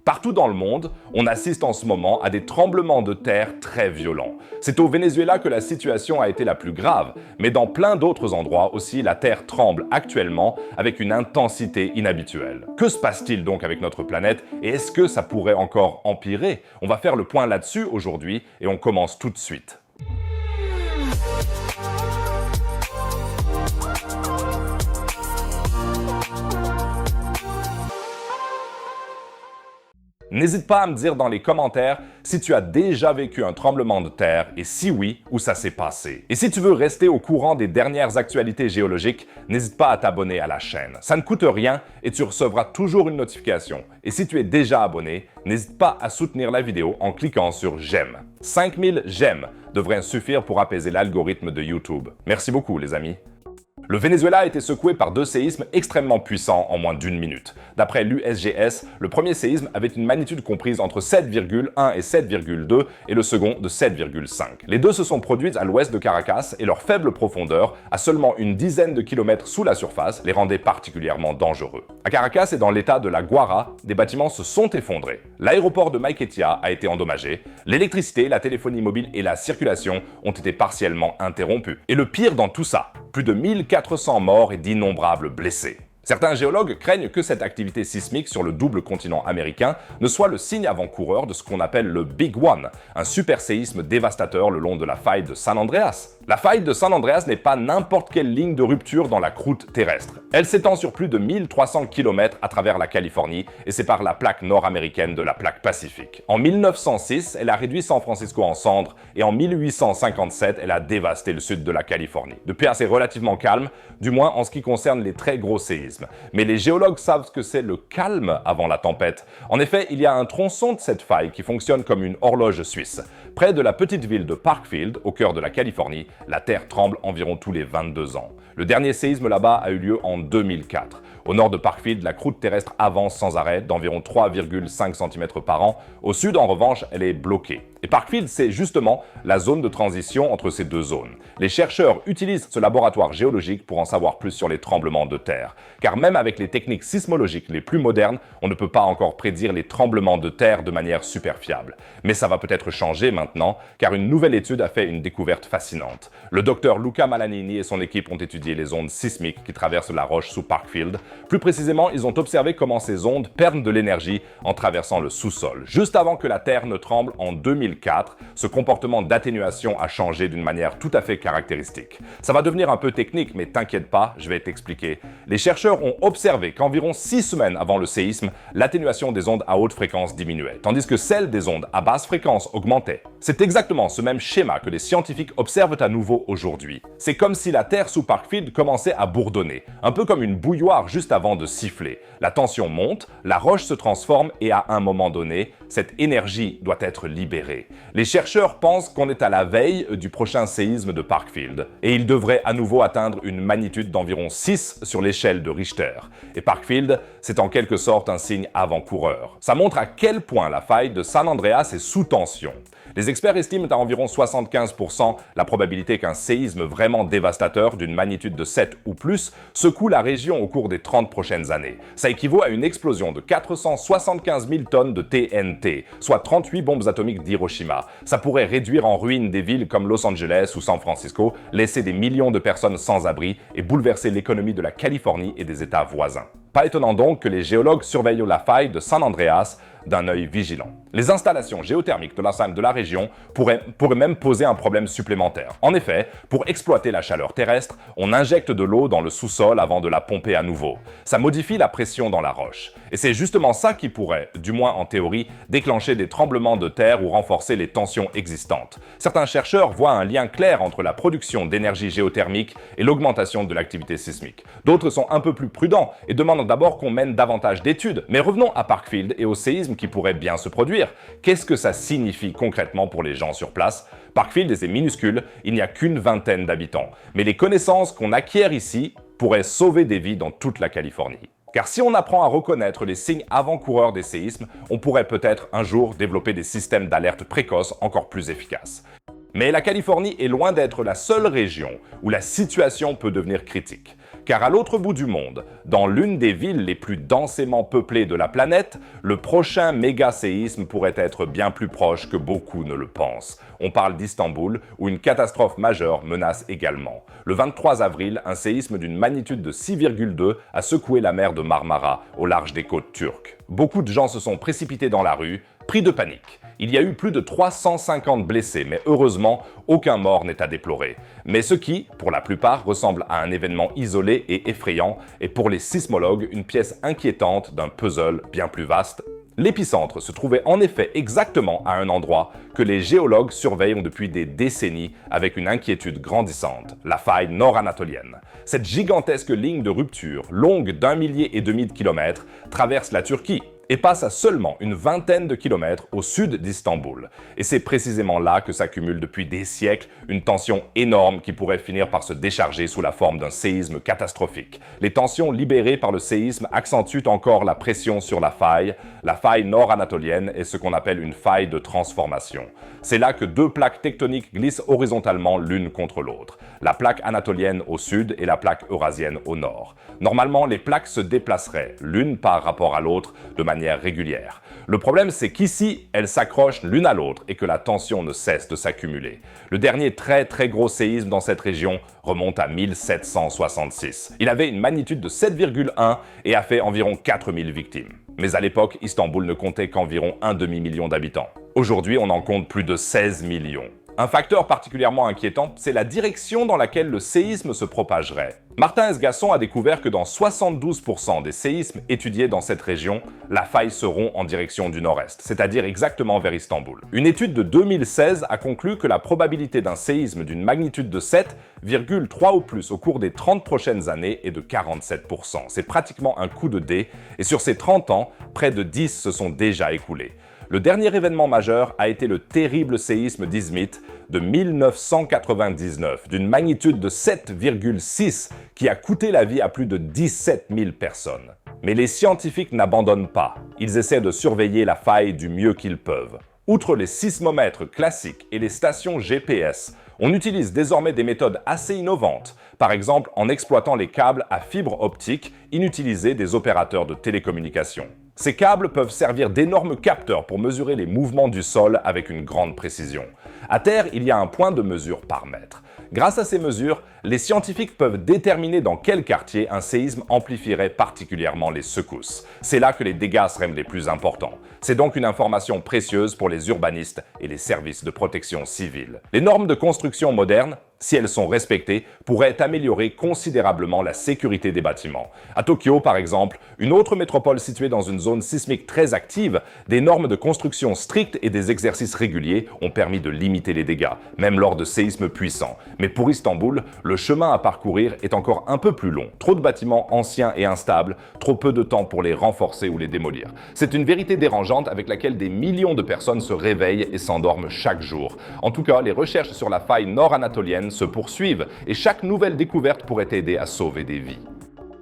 Partout dans le monde, on assiste en ce moment à des tremblements de terre très violents. C'est au Venezuela que la situation a été la plus grave, mais dans plein d'autres endroits aussi, la terre tremble actuellement avec une intensité inhabituelle. Que se passe-t-il donc avec notre planète et est-ce que ça pourrait encore empirer? On va faire le point là-dessus aujourd'hui et on commence tout de suite. N'hésite pas à me dire dans les commentaires si tu as déjà vécu un tremblement de terre et si oui, où ça s'est passé. Et si tu veux rester au courant des dernières actualités géologiques, n'hésite pas à t'abonner à la chaîne. Ça ne coûte rien et tu recevras toujours une notification. Et si tu es déjà abonné, n'hésite pas à soutenir la vidéo en cliquant sur j'aime. 5000 j'aime devraient suffire pour apaiser l'algorithme de YouTube. Merci beaucoup les amis. Le Venezuela a été secoué par deux séismes extrêmement puissants en moins d'une minute. D'après l'USGS, le premier séisme avait une magnitude comprise entre 7,1 et 7,2 et le second de 7,5. Les deux se sont produits à l'ouest de Caracas et leur faible profondeur, à seulement une dizaine de kilomètres sous la surface, les rendait particulièrement dangereux. À Caracas et dans l'état de la Guara, des bâtiments se sont effondrés. L'aéroport de Maiquetía a été endommagé, l'électricité, la téléphonie mobile et la circulation ont été partiellement interrompus. Et le pire dans tout ça, plus de 1400 morts et d'innombrables blessés. Certains géologues craignent que cette activité sismique sur le double continent américain ne soit le signe avant-coureur de ce qu'on appelle le Big One, un super séisme dévastateur le long de la faille de San Andreas. La faille de San Andreas n'est pas n'importe quelle ligne de rupture dans la croûte terrestre. Elle s'étend sur plus de 1300 km à travers la Californie et sépare la plaque nord-américaine de la plaque pacifique. En 1906, elle a réduit San Francisco en cendres et en 1857, elle a dévasté le sud de la Californie. Depuis, c'est relativement calme, du moins en ce qui concerne les très gros séismes. Mais les géologues savent ce que c'est le calme avant la tempête. En effet, il y a un tronçon de cette faille qui fonctionne comme une horloge suisse. Près de la petite ville de Parkfield, au cœur de la Californie, la terre tremble environ tous les 22 ans. Le dernier séisme là-bas a eu lieu en 2004. Au nord de Parkfield, la croûte terrestre avance sans arrêt d'environ 3,5 cm par an. Au sud, en revanche, elle est bloquée. Et Parkfield, c'est justement la zone de transition entre ces deux zones. Les chercheurs utilisent ce laboratoire géologique pour en savoir plus sur les tremblements de terre. Car même avec les techniques sismologiques les plus modernes, on ne peut pas encore prédire les tremblements de terre de manière super fiable. Mais ça va peut-être changer maintenant, car une nouvelle étude a fait une découverte fascinante. Le docteur Luca Malanini et son équipe ont étudié les ondes sismiques qui traversent la roche sous Parkfield. Plus précisément, ils ont observé comment ces ondes perdent de l'énergie en traversant le sous-sol. Juste avant que la Terre ne tremble en 2004, ce comportement d'atténuation a changé d'une manière tout à fait caractéristique. Ça va devenir un peu technique, mais t'inquiète pas, je vais t'expliquer. Les chercheurs ont observé qu'environ 6 semaines avant le séisme, l'atténuation des ondes à haute fréquence diminuait, tandis que celle des ondes à basse fréquence augmentait. C'est exactement ce même schéma que les scientifiques observent à nouveau aujourd'hui. C'est comme si la Terre sous Parkfield commençait à bourdonner, un peu comme une bouilloire juste avant de siffler. La tension monte, la roche se transforme et à un moment donné, cette énergie doit être libérée. Les chercheurs pensent qu'on est à la veille du prochain séisme de Parkfield et il devrait à nouveau atteindre une magnitude d'environ 6 sur l'échelle de Richter. Et Parkfield, c'est en quelque sorte un signe avant-coureur. Ça montre à quel point la faille de San Andreas est sous tension. Les experts estiment à environ 75% la probabilité qu'un séisme vraiment dévastateur d'une magnitude de 7 ou plus secoue la région au cours des 30 prochaines années. Ça équivaut à une explosion de 475 000 tonnes de TNT, soit 38 bombes atomiques d'Hiroshima. Ça pourrait réduire en ruine des villes comme Los Angeles ou San Francisco, laisser des millions de personnes sans abri et bouleverser l'économie de la Californie et des États voisins. Pas étonnant donc que les géologues surveillent la faille de San Andreas d'un œil vigilant. Les installations géothermiques de l'ensemble de la région pourraient même poser un problème supplémentaire. En effet, pour exploiter la chaleur terrestre, on injecte de l'eau dans le sous-sol avant de la pomper à nouveau. Ça modifie la pression dans la roche. Et c'est justement ça qui pourrait, du moins en théorie, déclencher des tremblements de terre ou renforcer les tensions existantes. Certains chercheurs voient un lien clair entre la production d'énergie géothermique et l'augmentation de l'activité sismique. D'autres sont un peu plus prudents et demandent d'abord qu'on mène davantage d'études. Mais revenons à Parkfield et au séisme qui pourrait bien se produire. Qu'est-ce que ça signifie concrètement pour les gens sur place? Parkfield est minuscule, il n'y a qu'une vingtaine d'habitants. Mais les connaissances qu'on acquiert ici pourraient sauver des vies dans toute la Californie. Car si on apprend à reconnaître les signes avant-coureurs des séismes, on pourrait peut-être un jour développer des systèmes d'alerte précoces encore plus efficaces. Mais la Californie est loin d'être la seule région où la situation peut devenir critique. car à l'autre bout du monde, dans l'une des villes les plus densément peuplées de la planète, le prochain méga-séisme pourrait être bien plus proche que beaucoup ne le pensent. On parle d'Istanbul, où une catastrophe majeure menace également. Le 23 avril, un séisme d'une magnitude de 6,2 a secoué la mer de Marmara, au large des côtes turques. Beaucoup de gens se sont précipités dans la rue, pris de panique. Il y a eu plus de 350 blessés, mais heureusement, aucun mort n'est à déplorer. Mais ce qui, pour la plupart, ressemble à un événement isolé et effrayant, est pour les sismologues une pièce inquiétante d'un puzzle bien plus vaste. L'épicentre se trouvait en effet exactement à un endroit que les géologues surveillent depuis des décennies avec une inquiétude grandissante, la faille nord-anatolienne. Cette gigantesque ligne de rupture, longue d'1,5 millier de kilomètres, traverse la Turquie et passe à seulement une vingtaine de kilomètres au sud d'Istanbul. Et c'est précisément là que s'accumule depuis des siècles une tension énorme qui pourrait finir par se décharger sous la forme d'un séisme catastrophique. Les tensions libérées par le séisme accentuent encore la pression sur la faille. La faille nord-anatolienne est ce qu'on appelle une faille de transformation. C'est là que deux plaques tectoniques glissent horizontalement l'une contre l'autre. La plaque anatolienne au sud et la plaque eurasienne au nord. Normalement, les plaques se déplaceraient, l'une par rapport à l'autre, de manière régulière. Le problème, c'est qu'ici, elles s'accrochent l'une à l'autre et que la tension ne cesse de s'accumuler. Le dernier très gros séisme dans cette région remonte à 1766. Il avait une magnitude de 7,1 et a fait environ 4000 victimes. Mais à l'époque, Istanbul ne comptait qu'environ un demi-million d'habitants. Aujourd'hui, on en compte plus de 16 millions. Un facteur particulièrement inquiétant, c'est la direction dans laquelle le séisme se propagerait. Martin S. Gasson a découvert que dans 72% des séismes étudiés dans cette région, la faille se rompt en direction du nord-est, c'est-à-dire exactement vers Istanbul. Une étude de 2016 a conclu que la probabilité d'un séisme d'une magnitude de 7,3 ou plus au cours des 30 prochaines années est de 47%. C'est pratiquement un coup de dé, et sur ces 30 ans, près de 10 se sont déjà écoulés. Le dernier événement majeur a été le terrible séisme d'Izmit de 1999, d'une magnitude de 7,6 qui a coûté la vie à plus de 17 000 personnes. Mais les scientifiques n'abandonnent pas. Ils essaient de surveiller la faille du mieux qu'ils peuvent. Outre les sismomètres classiques et les stations GPS, on utilise désormais des méthodes assez innovantes, par exemple en exploitant les câbles à fibre optique inutilisés des opérateurs de télécommunications. Ces câbles peuvent servir d'énormes capteurs pour mesurer les mouvements du sol avec une grande précision. À terre, il y a un point de mesure par mètre. Grâce à ces mesures, les scientifiques peuvent déterminer dans quel quartier un séisme amplifierait particulièrement les secousses. C'est là que les dégâts seraient les plus importants. C'est donc une information précieuse pour les urbanistes et les services de protection civile. Les normes de construction modernes, si elles sont respectées, pourraient améliorer considérablement la sécurité des bâtiments. À Tokyo, par exemple, une autre métropole située dans une zone sismique très active, des normes de construction strictes et des exercices réguliers ont permis de limiter les dégâts, même lors de séismes puissants. Mais pour Istanbul, le chemin à parcourir est encore un peu plus long. Trop de bâtiments anciens et instables, trop peu de temps pour les renforcer ou les démolir. C'est une vérité dérangeante avec laquelle des millions de personnes se réveillent et s'endorment chaque jour. En tout cas, les recherches sur la faille nord-anatolienne se poursuivent et chaque nouvelle découverte pourrait aider à sauver des vies.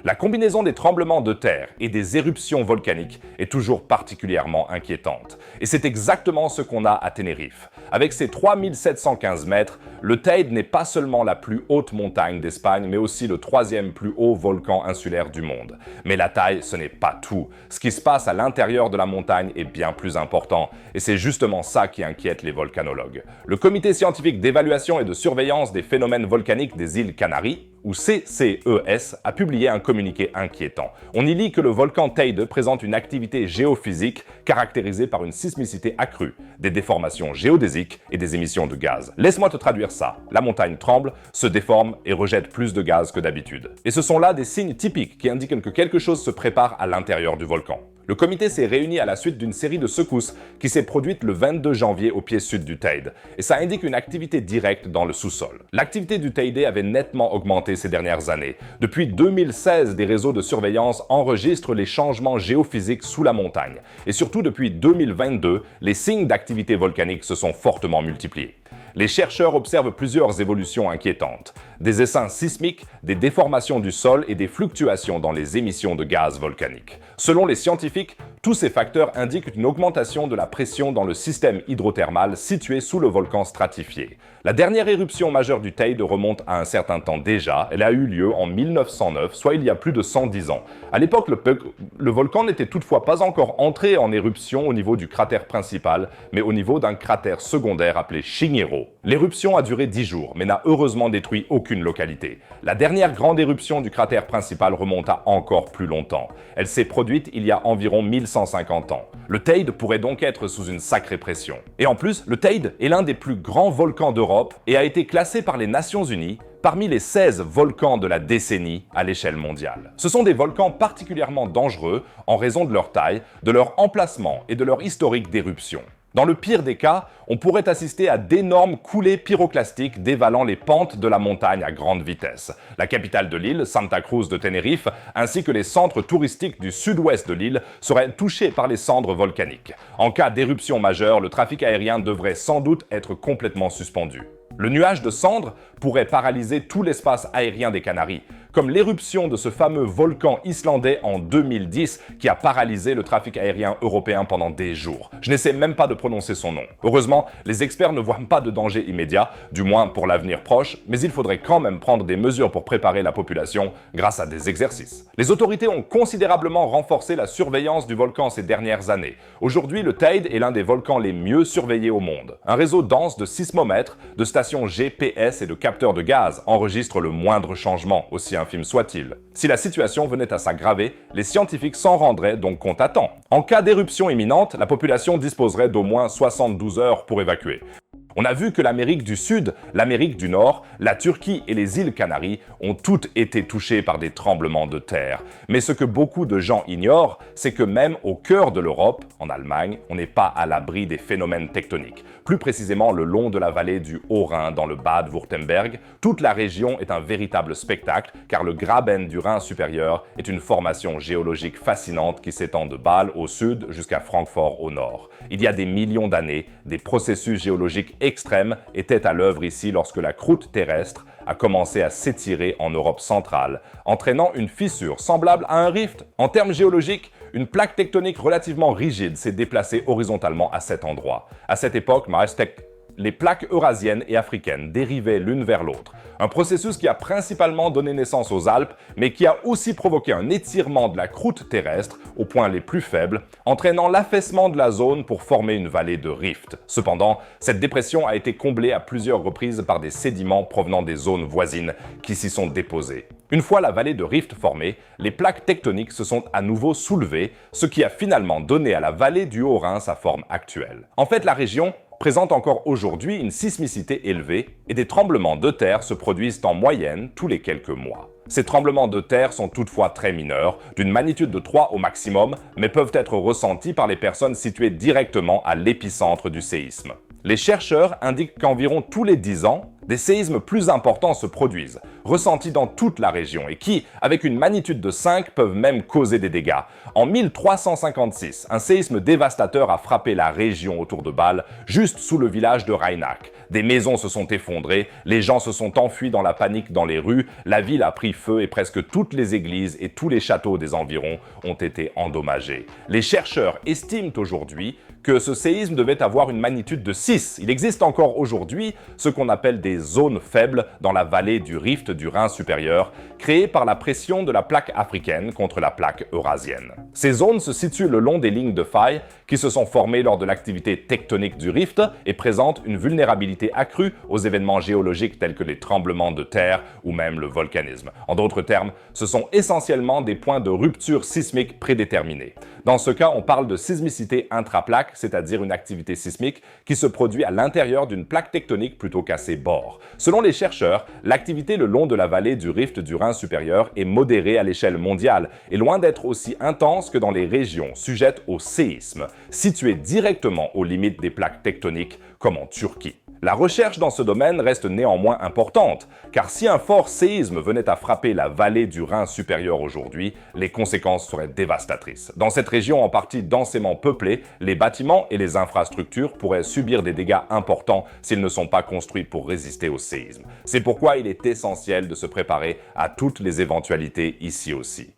La combinaison des tremblements de terre et des éruptions volcaniques est toujours particulièrement inquiétante. Et c'est exactement ce qu'on a à Tenerife. Avec ses 3715 mètres, le Teide n'est pas seulement la plus haute montagne d'Espagne, mais aussi le troisième plus haut volcan insulaire du monde. Mais la taille, ce n'est pas tout. Ce qui se passe à l'intérieur de la montagne est bien plus important. Et c'est justement ça qui inquiète les volcanologues. Le Comité scientifique d'évaluation et de surveillance des phénomènes volcaniques des îles Canaries, ou CCES, a publié un communiqué inquiétant. On y lit que le volcan Teide présente une activité géophysique caractérisée par une sismicité accrue, des déformations géodésiques et des émissions de gaz. Laisse-moi te traduire ça. La montagne tremble, se déforme et rejette plus de gaz que d'habitude. Et ce sont là des signes typiques qui indiquent que quelque chose se prépare à l'intérieur du volcan. Le comité s'est réuni à la suite d'une série de secousses qui s'est produite le 22 janvier au pied sud du Teide, et ça indique une activité directe dans le sous-sol. L'activité du Teide avait nettement augmenté ces dernières années. Depuis 2016, des réseaux de surveillance enregistrent les changements géophysiques sous la montagne, et surtout depuis 2022, les signes d'activité volcanique se sont fortement multipliés. Les chercheurs observent plusieurs évolutions inquiétantes. Des essaims sismiques, des déformations du sol et des fluctuations dans les émissions de gaz volcaniques. Selon les scientifiques, tous ces facteurs indiquent une augmentation de la pression dans le système hydrothermal situé sous le volcan stratifié. La dernière éruption majeure du Teide remonte à un certain temps déjà. Elle a eu lieu en 1909, soit il y a plus de 110 ans. À l'époque, le volcan n'était toutefois pas encore entré en éruption au niveau du cratère principal, mais au niveau d'un cratère secondaire appelé Shigeru. L'éruption a duré 10 jours, mais n'a heureusement détruit aucune localité. La dernière grande éruption du cratère principal remonte à encore plus longtemps. Elle s'est produite il y a environ 1150 ans. Le Teide pourrait donc être sous une sacrée pression. Et en plus, le Teide est l'un des plus grands volcans d'Europe et a été classé par les Nations Unies parmi les 16 volcans de la décennie à l'échelle mondiale. Ce sont des volcans particulièrement dangereux en raison de leur taille, de leur emplacement et de leur historique d'éruption. Dans le pire des cas, on pourrait assister à d'énormes coulées pyroclastiques dévalant les pentes de la montagne à grande vitesse. La capitale de l'île, Santa Cruz de Tenerife, ainsi que les centres touristiques du sud-ouest de l'île seraient touchés par les cendres volcaniques. En cas d'éruption majeure, le trafic aérien devrait sans doute être complètement suspendu. Le nuage de cendres pourrait paralyser tout l'espace aérien des Canaries, comme l'éruption de ce fameux volcan islandais en 2010 qui a paralysé le trafic aérien européen pendant des jours. Je n'essaie même pas de prononcer son nom. Heureusement, les experts ne voient pas de danger immédiat, du moins pour l'avenir proche, mais il faudrait quand même prendre des mesures pour préparer la population grâce à des exercices. Les autorités ont considérablement renforcé la surveillance du volcan ces dernières années. Aujourd'hui, le Teide est l'un des volcans les mieux surveillés au monde. Un réseau dense de sismomètres, de stations GPS et de capteurs de gaz enregistre le moindre changement, aussi infime soit-il. Si la situation venait à s'aggraver, les scientifiques s'en rendraient donc compte à temps. En cas d'éruption imminente, la population disposerait d'au moins 72 heures pour évacuer. On a vu que l'Amérique du Sud, l'Amérique du Nord, la Turquie et les îles Canaries ont toutes été touchées par des tremblements de terre. Mais ce que beaucoup de gens ignorent, c'est que même au cœur de l'Europe, en Allemagne, on n'est pas à l'abri des phénomènes tectoniques. Plus précisément le long de la vallée du Haut-Rhin dans le Bade-Wurtemberg, toute la région est un véritable spectacle car le Graben du Rhin supérieur est une formation géologique fascinante qui s'étend de Bâle au sud jusqu'à Francfort au nord. Il y a des millions d'années, des processus géologiques extrêmes étaient à l'œuvre ici lorsque la croûte terrestre a commencé à s'étirer en Europe centrale, entraînant une fissure semblable à un rift. En termes géologiques, une plaque tectonique relativement rigide s'est déplacée horizontalement à cet endroit. À cette époque, les plaques eurasiennes et africaines dérivaient l'une vers l'autre. Un processus qui a principalement donné naissance aux Alpes, mais qui a aussi provoqué un étirement de la croûte terrestre aux points les plus faibles, entraînant l'affaissement de la zone pour former une vallée de rift. Cependant, cette dépression a été comblée à plusieurs reprises par des sédiments provenant des zones voisines qui s'y sont déposés. Une fois la vallée de rift formée, les plaques tectoniques se sont à nouveau soulevées, ce qui a finalement donné à la vallée du Haut-Rhin sa forme actuelle. En fait, la région présente encore aujourd'hui une sismicité élevée et des tremblements de terre se produisent en moyenne tous les quelques mois. Ces tremblements de terre sont toutefois très mineurs, d'une magnitude de 3 au maximum, mais peuvent être ressentis par les personnes situées directement à l'épicentre du séisme. Les chercheurs indiquent qu'environ tous les 10 ans, des séismes plus importants se produisent, ressentis dans toute la région et qui, avec une magnitude de 5, peuvent même causer des dégâts. En 1356, un séisme dévastateur a frappé la région autour de Bâle, juste sous le village de Reinach. Des maisons se sont effondrées, les gens se sont enfuis dans la panique dans les rues, la ville a pris feu et presque toutes les églises et tous les châteaux des environs ont été endommagés. Les chercheurs estiment aujourd'hui que ce séisme devait avoir une magnitude de 6. Il existe encore aujourd'hui ce qu'on appelle des zones faibles dans la vallée du rift du Rhin supérieur, créées par la pression de la plaque africaine contre la plaque eurasienne. Ces zones se situent le long des lignes de faille qui se sont formées lors de l'activité tectonique du rift et présentent une vulnérabilité accrue aux événements géologiques tels que les tremblements de terre ou même le volcanisme. En d'autres termes, ce sont essentiellement des points de rupture sismique prédéterminés. Dans ce cas, on parle de sismicité intraplaque, c'est-à-dire une activité sismique qui se produit à l'intérieur d'une plaque tectonique plutôt qu'à ses bords. Selon les chercheurs, l'activité le long de la vallée du rift du Rhin supérieur est modérée à l'échelle mondiale et loin d'être aussi intense que dans les régions sujettes au séisme, situées directement aux limites des plaques tectoniques comme en Turquie. La recherche dans ce domaine reste néanmoins importante, car si un fort séisme venait à frapper la vallée du Rhin supérieur aujourd'hui, les conséquences seraient dévastatrices. Dans cette région en partie densément peuplée, les bâtiments et les infrastructures pourraient subir des dégâts importants s'ils ne sont pas construits pour résister au séisme. C'est pourquoi il est essentiel de se préparer à toutes les éventualités ici aussi.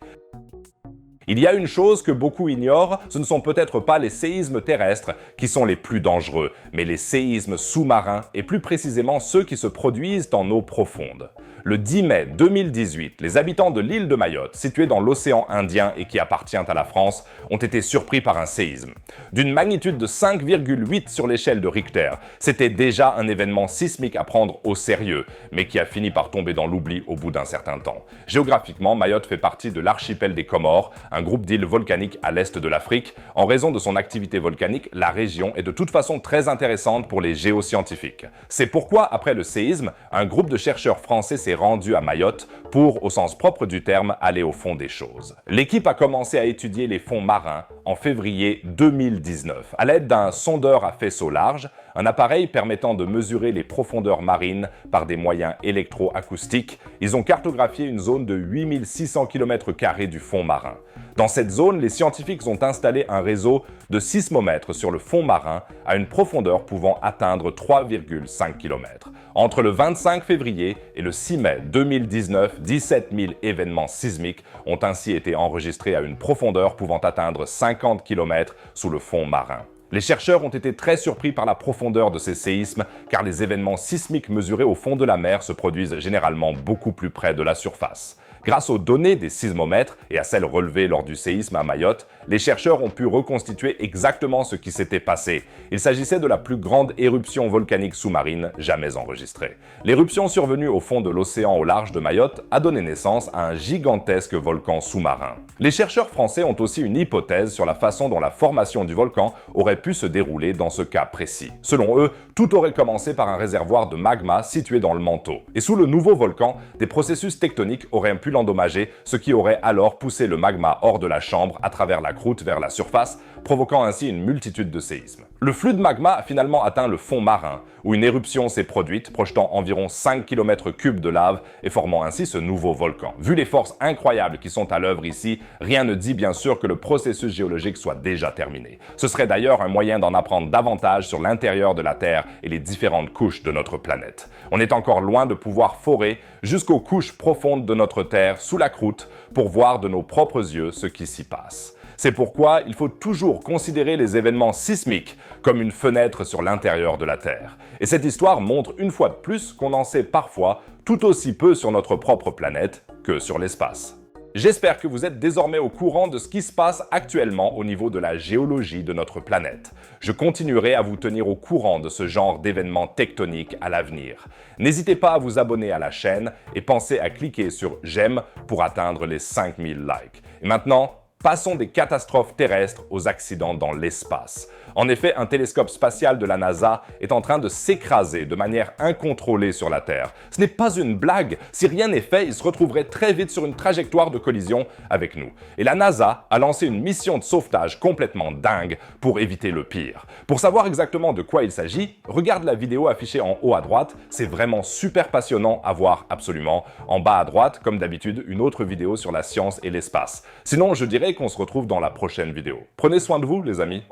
Il y a une chose que beaucoup ignorent, ce ne sont peut-être pas les séismes terrestres qui sont les plus dangereux, mais les séismes sous-marins et plus précisément ceux qui se produisent en eau profonde. Le 10 mai 2018, les habitants de l'île de Mayotte, située dans l'océan Indien et qui appartient à la France, ont été surpris par un séisme. D'une magnitude de 5,8 sur l'échelle de Richter, c'était déjà un événement sismique à prendre au sérieux, mais qui a fini par tomber dans l'oubli au bout d'un certain temps. Géographiquement, Mayotte fait partie de l'archipel des Comores, un groupe d'îles volcaniques à l'est de l'Afrique. En raison de son activité volcanique, la région est de toute façon très intéressante pour les géoscientifiques. C'est pourquoi, après le séisme, un groupe de chercheurs français s'est rendu à Mayotte pour, au sens propre du terme, aller au fond des choses. L'équipe a commencé à étudier les fonds marins en février 2019 à l'aide d'un sondeur à faisceau large, un appareil permettant de mesurer les profondeurs marines par des moyens électroacoustiques. Ils ont cartographié une zone de 8600 km² du fond marin. Dans cette zone, les scientifiques ont installé un réseau de sismomètres sur le fond marin à une profondeur pouvant atteindre 3,5 km. Entre le 25 février et le 6 mai 2019, 17 000 événements sismiques ont ainsi été enregistrés à une profondeur pouvant atteindre 50 km sous le fond marin. Les chercheurs ont été très surpris par la profondeur de ces séismes, car les événements sismiques mesurés au fond de la mer se produisent généralement beaucoup plus près de la surface. Grâce aux données des sismomètres et à celles relevées lors du séisme à Mayotte, les chercheurs ont pu reconstituer exactement ce qui s'était passé. Il s'agissait de la plus grande éruption volcanique sous-marine jamais enregistrée. L'éruption survenue au fond de l'océan au large de Mayotte a donné naissance à un gigantesque volcan sous-marin. Les chercheurs français ont aussi une hypothèse sur la façon dont la formation du volcan aurait pu se dérouler dans ce cas précis. Selon eux, tout aurait commencé par un réservoir de magma situé dans le manteau. Et sous le nouveau volcan, des processus tectoniques auraient pu l'endommager, ce qui aurait alors poussé le magma hors de la chambre à travers la croûte vers la surface, provoquant ainsi une multitude de séismes. Le flux de magma a finalement atteint le fond marin, où une éruption s'est produite, projetant environ 5 km³ de lave et formant ainsi ce nouveau volcan. Vu les forces incroyables qui sont à l'œuvre ici, rien ne dit bien sûr que le processus géologique soit déjà terminé. Ce serait d'ailleurs un moyen d'en apprendre davantage sur l'intérieur de la Terre et les différentes couches de notre planète. On est encore loin de pouvoir forer jusqu'aux couches profondes de notre Terre, sous la croûte, pour voir de nos propres yeux ce qui s'y passe. C'est pourquoi il faut toujours considérer les événements sismiques comme une fenêtre sur l'intérieur de la Terre. Et cette histoire montre une fois de plus qu'on en sait parfois tout aussi peu sur notre propre planète que sur l'espace. J'espère que vous êtes désormais au courant de ce qui se passe actuellement au niveau de la géologie de notre planète. Je continuerai à vous tenir au courant de ce genre d'événements tectoniques à l'avenir. N'hésitez pas à vous abonner à la chaîne et pensez à cliquer sur « J'aime » pour atteindre les 5000 likes. Et maintenant, passons des catastrophes terrestres aux accidents dans l'espace. En effet, un télescope spatial de la NASA est en train de s'écraser de manière incontrôlée sur la Terre. Ce n'est pas une blague. Si rien n'est fait, il se retrouverait très vite sur une trajectoire de collision avec nous. Et la NASA a lancé une mission de sauvetage complètement dingue pour éviter le pire. Pour savoir exactement de quoi il s'agit, regarde la vidéo affichée en haut à droite. C'est vraiment super passionnant à voir absolument. En bas à droite, comme d'habitude, une autre vidéo sur la science et l'espace. Sinon, je dirais qu'on se retrouve dans la prochaine vidéo. Prenez soin de vous, les amis.